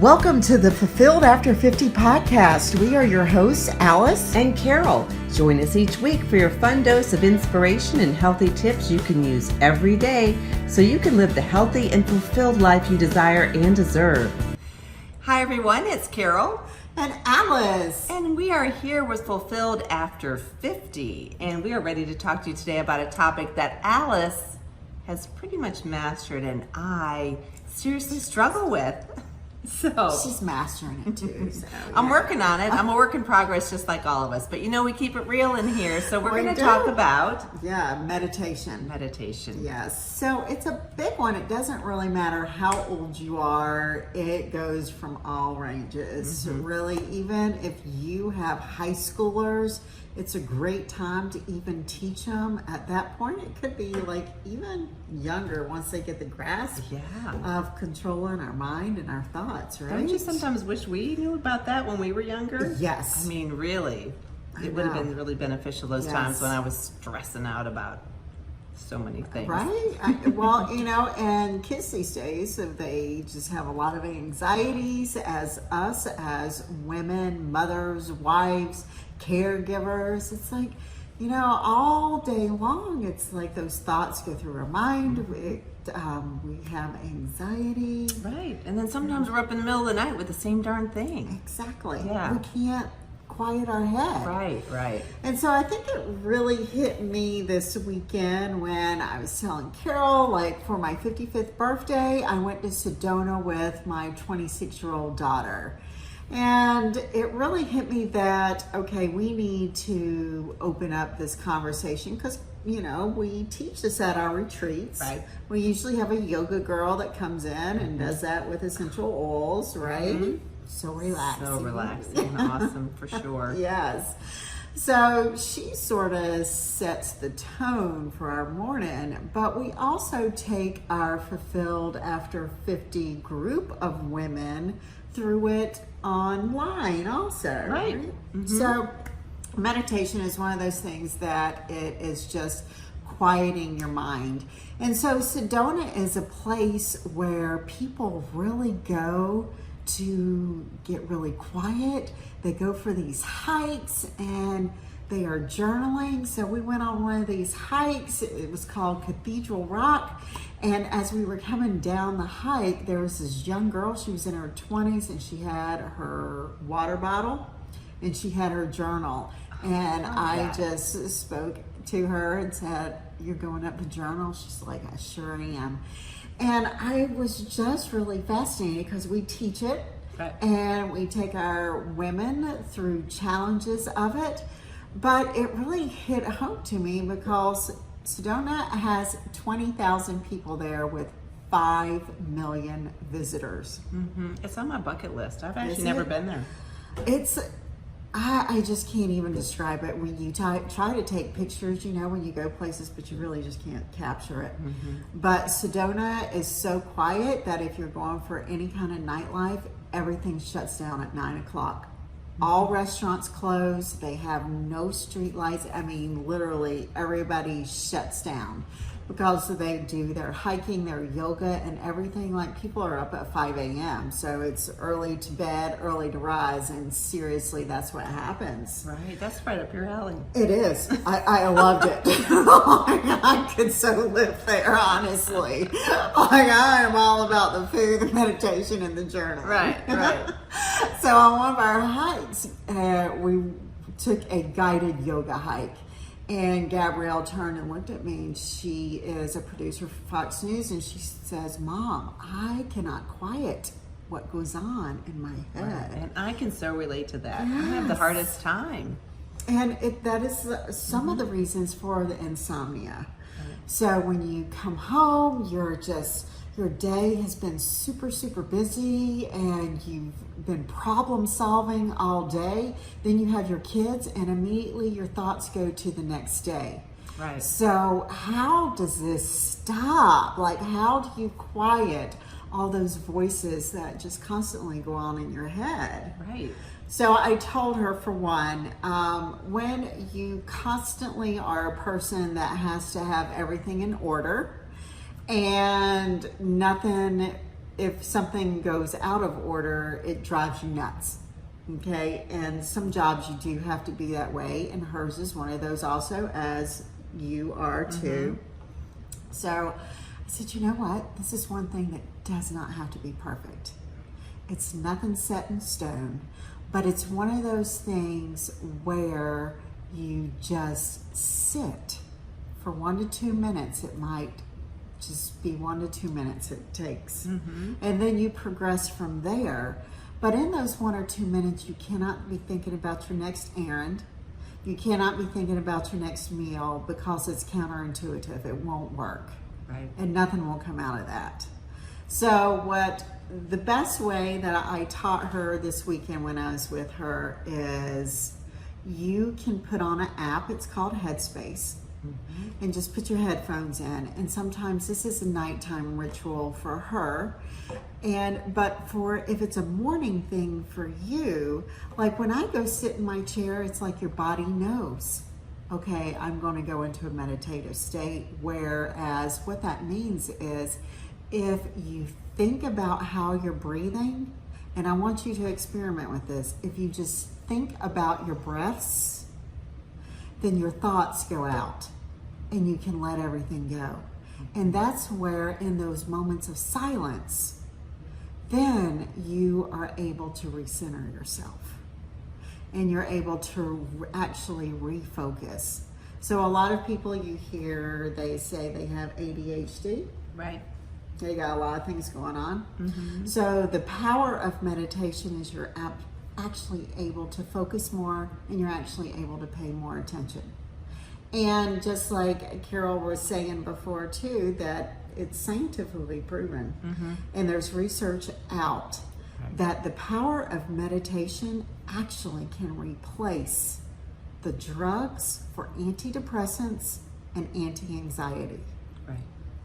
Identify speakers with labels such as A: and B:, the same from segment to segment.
A: Welcome to the Fulfilled After 50 podcast. We are your hosts, Alice
B: and Carol. Join us each week for your fun dose of inspiration and healthy tips you can use every day so you can live the healthy and fulfilled life you desire and deserve.
C: Hi everyone, it's Carol.
A: and Alice.
C: And we are here with Fulfilled After 50. And we are ready to talk to you today about a topic that Alice has pretty much mastered and I seriously struggle with. So
A: She's mastering it too. So,
C: I'm working on it. I'm a work in progress just like all of us. But you know, we keep it real in here. So we're going to talk about
A: meditation.
C: Meditation.
A: Yes. So it's a big one. It doesn't really matter how old you are. It goes from all ranges. Mm-hmm. Really, even if you have high schoolers, it's a great time to even teach them. At that point, it could be like even younger once they get the grasp of controlling our mind and our thoughts, right?
C: Don't you sometimes wish we knew about that when we were younger?
A: Yes.
C: I mean, really. It would have been really beneficial those times when I was stressing out about so many things.
A: Right? Well, you know, and kids these days, they just have a lot of anxieties as us, as women, mothers, wives, caregivers. It's like, you know, all day long, it's like those thoughts go through our mind. Mm-hmm. We have anxiety.
C: Right. And then sometimes we're up in the middle of the night with the same darn thing.
A: Exactly.
C: Yeah.
A: We can't quiet our head.
C: Right.
A: And so I think it really hit me this weekend when I was telling Carol, like for my 55th birthday, I went to Sedona with my 26-year-old daughter. And it really hit me that, okay, we need to open up this conversation because, you know, we teach this at our retreats.
C: Right.
A: We usually have a yoga girl that comes in and does that with essential oils, right? Mm-hmm. So relaxing.
C: So relaxing. Awesome, for sure.
A: Yes. So she sort of sets the tone for our morning, but we also take our Fulfilled After 50 group of women through it online also.
C: Right. Mm-hmm.
A: So meditation is one of those things that it is just quieting your mind. And so Sedona is a place where people really go to get really quiet. They go for these hikes and they are journaling. So we went on one of these hikes. It was called Cathedral Rock. And as we were coming down the hike, there was this young girl. She was in her 20s and she had her water bottle and she had her journal. And I just spoke to her and said, "You're going up to journal?" She's like, "I sure am." And I was just really fascinated because we teach it and we take our women through challenges of it. But it really hit home to me because Sedona has 20,000 people there with 5 million visitors.
C: Mm-hmm. It's on my bucket list. I've actually never been there.
A: I just can't even describe it. When you try to take pictures, you know, when you go places, but you really just can't capture it. Mm-hmm. But Sedona is so quiet that if you're going for any kind of nightlife, everything shuts down at 9 o'clock. Mm-hmm. All restaurants close. They have no street lights. I mean, literally everybody shuts down because they do their hiking, their yoga and everything. Like people are up at 5 a.m. So it's early to bed, early to rise. And seriously, that's what happens.
C: Right. That's right up your alley.
A: It is. I loved it. I could so live there, honestly. Like I am all about the food, the meditation, and the journal.
C: Right.
A: So on one of our hikes, we took a guided yoga hike. And Gabrielle turned and looked at me, and she is a producer for Fox News, and she says, "Mom, I cannot quiet what goes on in my head."
C: Right. And I can so relate to that.
A: Yes.
C: I have the hardest time.
A: And that is some of the reasons for the insomnia. Right. So when you come home, your day has been super, super busy and you've been problem solving all day. Then you have your kids and immediately your thoughts go to the next day.
C: Right.
A: So how does this stop? Like, how do you quiet all those voices that just constantly go on in your head?
C: Right.
A: So I told her, for one, when you constantly are a person that has to have everything in order and nothing if something goes out of order, it drives you nuts. Okay, and some jobs you do have to be that way, and hers is one of those also, as you are too. So I said, you know what? This is one thing that does not have to be perfect. It's nothing set in stone, but it's one of those things where you just sit for 1 to 2 minutes. It might just be 1 to 2 minutes it takes. And then you progress from there. But in those 1 or 2 minutes, you cannot be thinking about your next errand. You cannot be thinking about your next meal, because it's counterintuitive. It won't work.
C: Right.
A: And nothing will come out of that. So the best way that I taught her this weekend when I was with her is you can put on an app. It's called Headspace. And just put your headphones in. And sometimes this is a nighttime ritual for her. But if it's a morning thing for you, like when I go sit in my chair, it's like your body knows, okay, I'm going to go into a meditative state. Whereas what that means is, if you think about how you're breathing, and I want you to experiment with this, if you just think about your breaths, then your thoughts go out and you can let everything go. And that's where, in those moments of silence, then you are able to recenter yourself and you're able to actually refocus. So a lot of people you hear, they say they have ADHD.
C: Right.
A: They got a lot of things going on. So the power of meditation is you're actually able to focus more, and you're actually able to pay more attention. And just like Carol was saying before too, that it's scientifically proven, and there's research out that the power of meditation actually can replace the drugs for antidepressants and anti-anxiety.
C: Right.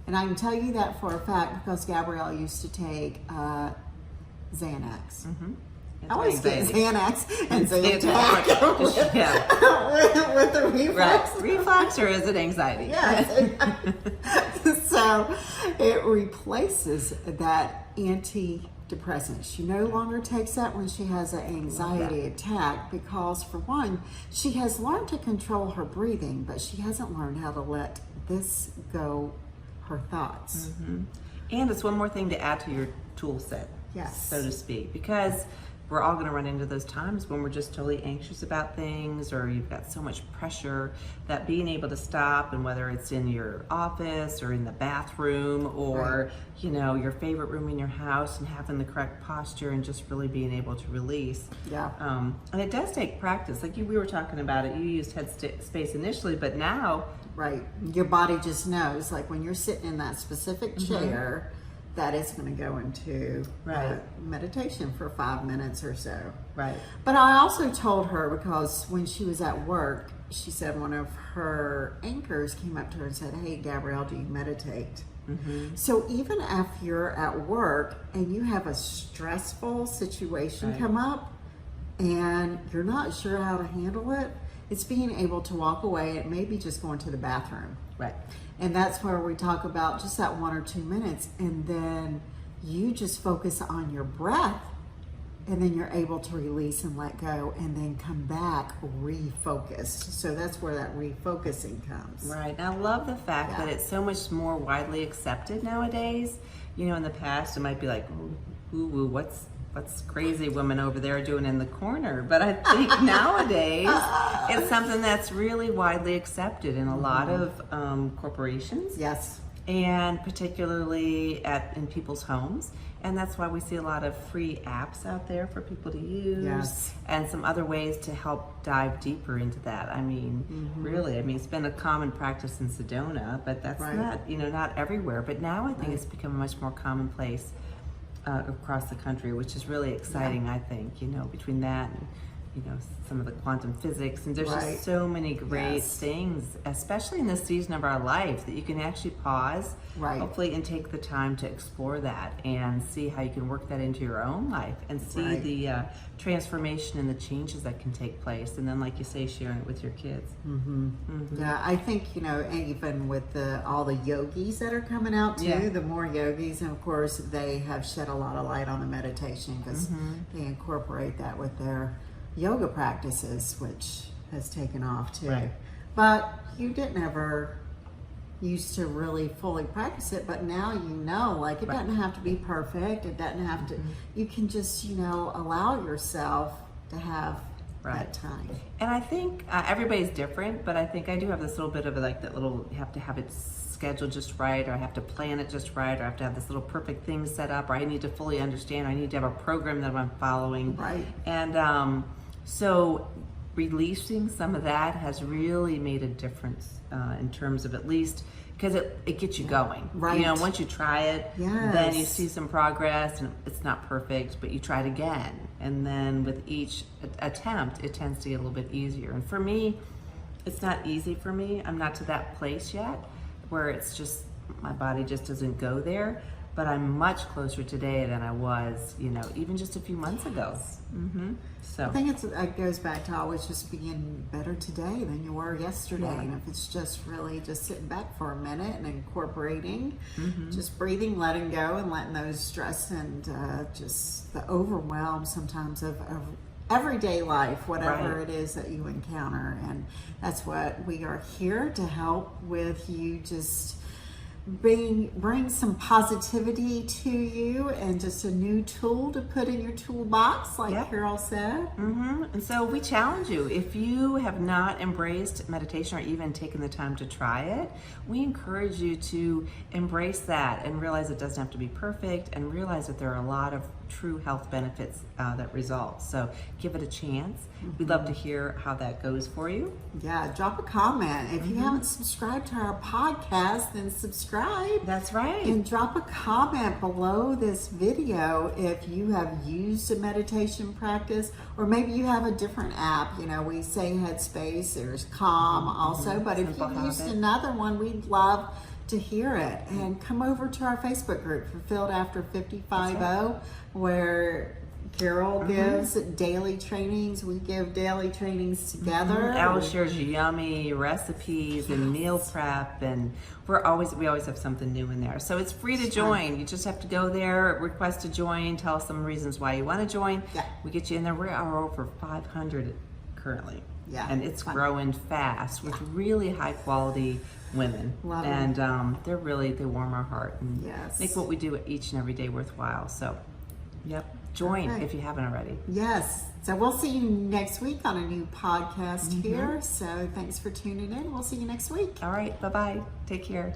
A: And I can tell you that for a fact, because Gabrielle used to take Xanax. I always get Xanax and Zantac with the reflux.
C: Right. Reflux, or is it anxiety?
A: Yes. So it replaces that antidepressant. She no longer takes that when she has an anxiety attack, because for one, she has learned to control her breathing, but she hasn't learned how to let this go, her thoughts.
C: And it's one more thing to add to your tool set, so to speak, because we're all going to run into those times when we're just totally anxious about things, or you've got so much pressure, that being able to stop, and whether it's in your office or in the bathroom, or you know, your favorite room in your house, and having the correct posture and just really being able to release. And it does take practice. Like we were talking about it, you used Headspace initially, but now
A: your body just knows, like when you're sitting in that specific chair, that it's going to go into meditation for 5 minutes or so. But I also told her, because when she was at work, she said one of her anchors came up to her and said, "Hey, Gabrielle, do you meditate?" So even if you're at work and you have a stressful situation come up and you're not sure how to handle it, it's being able to walk away. It may be just going to the bathroom. And that's where we talk about just that 1 or 2 minutes, and then you just focus on your breath, and then you're able to release and let go, and then come back refocused. So that's where that refocusing comes.
C: And I love the fact that it's so much more widely accepted nowadays. You know, in the past it might be like, ooh, what's crazy woman over there doing in the corner? But I think nowadays it's something that's really widely accepted in a lot of corporations. And particularly in people's homes. And that's why we see a lot of free apps out there for people to use, and some other ways to help dive deeper into that. I mean, really, I mean, it's been a common practice in Sedona, but that's not, not everywhere. But now I think it's become much more commonplace across the country, which is really exciting. I think, between that and some of the quantum physics, and there's
A: Right.
C: just so many great
A: Yes.
C: things, especially in this season of our life, that you can actually pause,
A: Right.
C: hopefully, and take the time to explore that and see how you can work that into your own life and see
A: Right.
C: the transformation and the changes that can take place. And then, like you say, sharing it with your kids.
A: Yeah, I think, even with all the yogis that are coming out too,
C: Yeah.
A: the more yogis, and of course they have shed a lot of light on the meditation because they incorporate that with their yoga practices, which has taken off too.
C: Right.
A: But you didn't ever used to really fully practice it, but now like it
C: Right.
A: doesn't have to be perfect. It doesn't have to, you can just, allow yourself to have
C: Right.
A: that time.
C: And I think everybody's different, but I think I do have this little bit of you have to have it scheduled just right, or I have to plan it just right, or I have to have this little perfect thing set up, or I need to fully understand, or I need to have a program that I'm following.
A: Right.
C: And so releasing some of that has really made a difference in terms of, at least, because it gets you going.
A: Right.
C: Once you try it, then you
A: Yes.
C: see some progress, and it's not perfect, but you try it again. And then with each attempt, it tends to get a little bit easier. And for me, it's not easy for me. I'm not to that place yet where it's just, my body just doesn't go there. But I'm much closer today than I was, even just a few months ago. So
A: I think it goes back to always just being better today than you were yesterday.
C: Yeah.
A: And if it's just really just sitting back for a minute and incorporating, just breathing, letting go, and letting those stress and just the overwhelm sometimes of everyday life, whatever
C: Right.
A: it is that you encounter. And that's what we are here to help with. You just bring some positivity to you and just a new tool to put in your toolbox, like
C: Yep.
A: Carol said.
C: And so we challenge you, if you have not embraced meditation or even taken the time to try it, we encourage you to embrace that and realize it doesn't have to be perfect, and realize that there are a lot of true health benefits that result. So give it a chance. We'd love to hear how that goes for you.
A: Yeah, drop a comment. If you haven't subscribed to our podcast, then subscribe.
C: That's right.
A: And drop a comment below this video if you have used a meditation practice, or maybe you have a different app. We say Headspace, there's Calm also, but if
C: Simple
A: you've used
C: Habit.
A: another one, we'd love to hear it. And come over to our Facebook group, Fulfilled After 55, where Carol gives daily trainings. We give daily trainings together.
C: Al shares yummy recipes and meal prep, and we always have something new in there. So it's free to join. You just have to go there, request to join, tell us some reasons why you want to join.
A: Yeah.
C: We get you in there. We are over 500 currently.
A: Yeah.
C: And it's
A: Fun.
C: growing fast with really high quality women.
A: Love it.
C: And they warm our heart and
A: Yes.
C: make what we do each and every day worthwhile. So, join
A: Okay.
C: if you haven't already.
A: Yes. So we'll see you next week on a new podcast here. So thanks for tuning in. We'll see you next week.
C: All right, bye-bye. Take care.